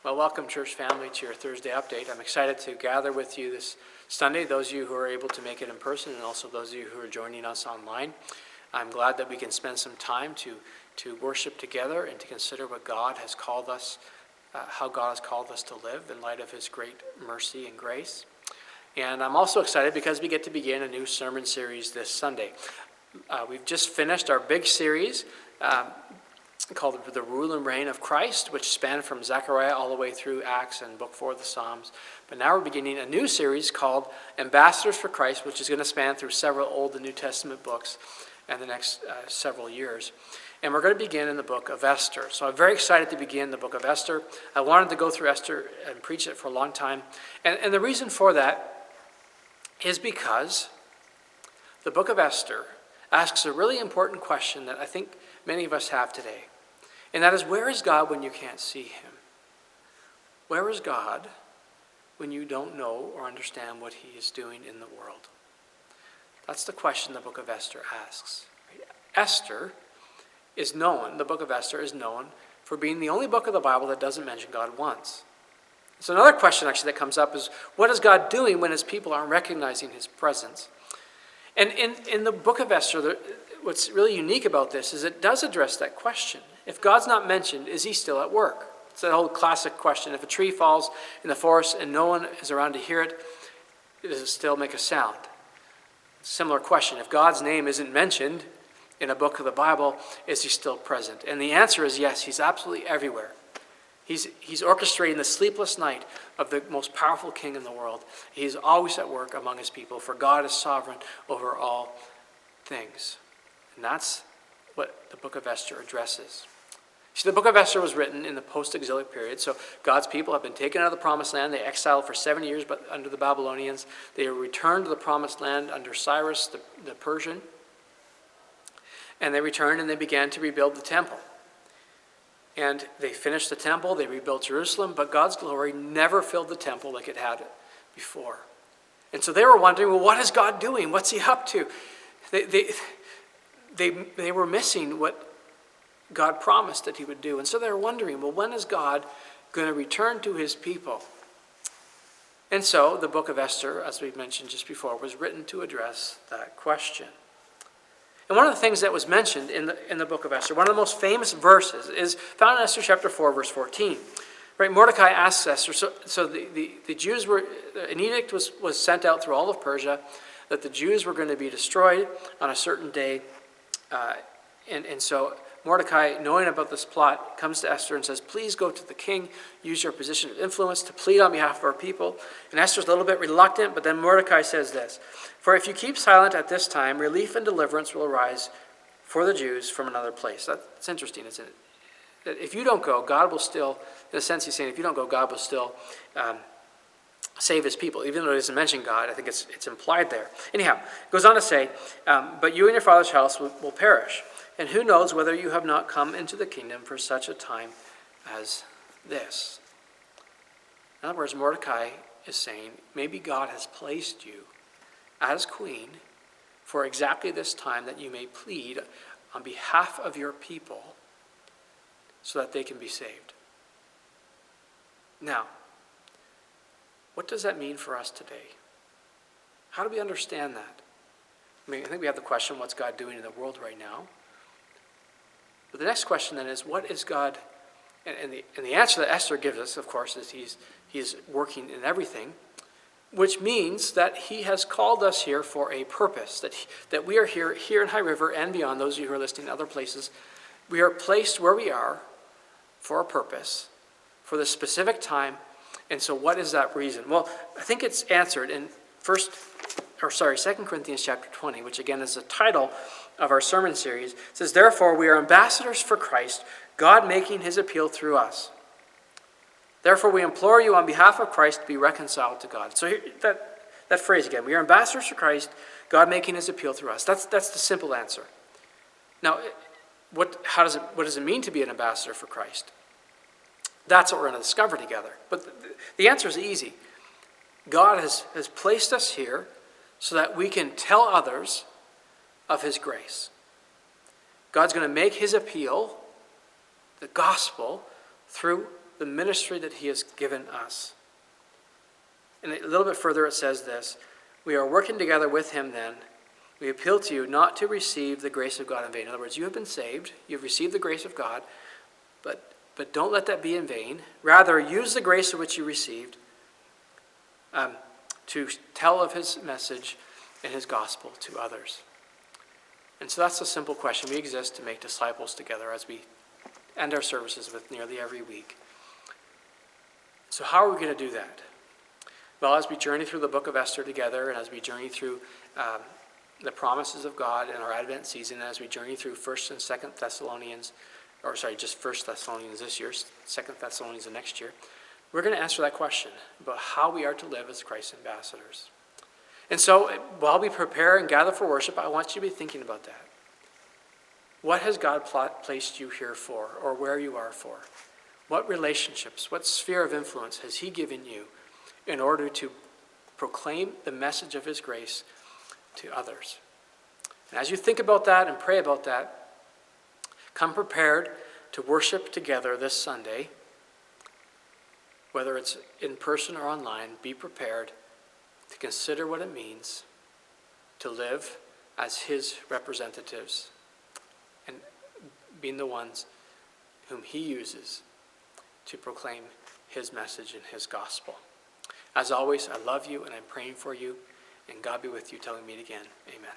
Well, welcome, church family, to your Thursday update. I'm excited to gather with you this Sunday, those of you who are able to make it in person and also those of you who are joining us online. I'm glad that we can spend some time to worship together and to consider what God has called us, how God has called us to live in light of his great mercy and grace. And I'm also excited because we get to begin a new sermon series this Sunday. We've just finished our big series called The Rule and Reign of Christ, which spanned from Zechariah all the way through Acts and Book 4 of the Psalms. But now we're beginning a new series called Ambassadors for Christ, which is going to span through several Old and New Testament books in the next several years. And we're going to begin in the book of Esther. So I'm very excited to begin the book of Esther. I wanted to go through Esther and preach it for a long time. And the reason for that is because the book of Esther asks a really important question that I think many of us have today. And that is, where is God when you can't see him? Where is God when you don't know or understand what he is doing in the world? That's the question the book of Esther asks. Esther is known, the book of Esther is known for being the only book of the Bible that doesn't mention God once. So another question actually that comes up is, what is God doing when his people aren't recognizing his presence? And in the book of Esther, what's really unique about this is it does address that question. If God's not mentioned, is he still at work? It's that whole classic question. If a tree falls in the forest and no one is around to hear it, does it still make a sound? Similar question. If God's name isn't mentioned in a book of the Bible, is he still present? And the answer is yes, he's absolutely everywhere. He's orchestrating the sleepless night of the most powerful king in the world. He's always at work among his people, for God is sovereign over all things. And that's what the book of Esther addresses. See, the book of Esther was written in the post-exilic period, so God's people have been taken out of the promised land. They exiled for 7 years but under the Babylonians. They returned to the promised land under Cyrus the Persian. And they returned and they began to rebuild the temple. And they finished the temple, they rebuilt Jerusalem, but God's glory never filled the temple like it had before. And so they were wondering, well, what is God doing? What's he up to? They were missing what God promised that he would do. And so they were wondering, well, when is God going to return to his people? And so the book of Esther, as we mentioned just before, was written to address that question. And one of the things that was mentioned in the book of Esther, one of the most famous verses, is found in Esther chapter 4, verse 14. Right, Mordecai asks Esther, so the Jews were, an edict was sent out through all of Persia that the Jews were going to be destroyed on a certain day. And so Mordecai, knowing about this plot, comes to Esther and says, please go to the king, use your position of influence to plead on behalf of our people. And Esther's a little bit reluctant, but then Mordecai says this, for if you keep silent at this time, relief and deliverance will arise for the Jews from another place. That's interesting, isn't it? That if you don't go, God will still, in a sense he's saying, if you don't go, God will still save his people. Even though it doesn't mention God, I think it's implied there. Anyhow, it goes on to say, but you and your father's house will perish. And who knows whether you have not come into the kingdom for such a time as this. In other words, Mordecai is saying, maybe God has placed you as queen for exactly this time that you may plead on behalf of your people so that they can be saved. Now, what does that mean for us today? How do we understand that? I mean, I think we have the question, what's God doing in the world right now? But the next question then is, what is God, and the answer that Esther gives us, of course, is he's working in everything, which means that he has called us here for a purpose, that we are here in High River and beyond, those of you who are listening in other places. We are placed where we are for a purpose, for the specific time. And so what is that reason? Well, I think it's answered in 2 Corinthians chapter 20, which again is the title of our sermon series. It says, therefore, we are ambassadors for Christ, God making his appeal through us. Therefore, we implore you on behalf of Christ to be reconciled to God. So here, that phrase again, we are ambassadors for Christ, God making his appeal through us. That's the simple answer. Now, what does it mean to be an ambassador for Christ? That's what we're going to discover together. But the answer is easy. God has placed us here so that we can tell others of his grace. God's going to make his appeal, the gospel, through the ministry that he has given us. And a little bit further it says this, we are working together with him then. We appeal to you not to receive the grace of God in vain. In other words, you have been saved, you've received the grace of God, but don't let that be in vain. Rather, use the grace of which you received to tell of his message and his gospel to others. And so that's a simple question. We exist to make disciples together as we end our services with nearly every week. So how are we going to do that? Well, as we journey through the book of Esther together, and as we journey through the promises of God in our Advent season, as we journey through 1st and 2nd Thessalonians, just 1st Thessalonians this year, 2nd Thessalonians the next year, we're going to answer that question about how we are to live as Christ's ambassadors. And so while we prepare and gather for worship, I want you to be thinking about that. What has God placed you here for, or where you are for? What relationships, what sphere of influence has he given you in order to proclaim the message of his grace to others? And as you think about that and pray about that, come prepared to worship together this Sunday. Whether it's in person or online, be prepared to consider what it means to live as his representatives and being the ones whom he uses to proclaim his message and his gospel. As always, I love you and I'm praying for you, and God be with you till we meet again. Amen.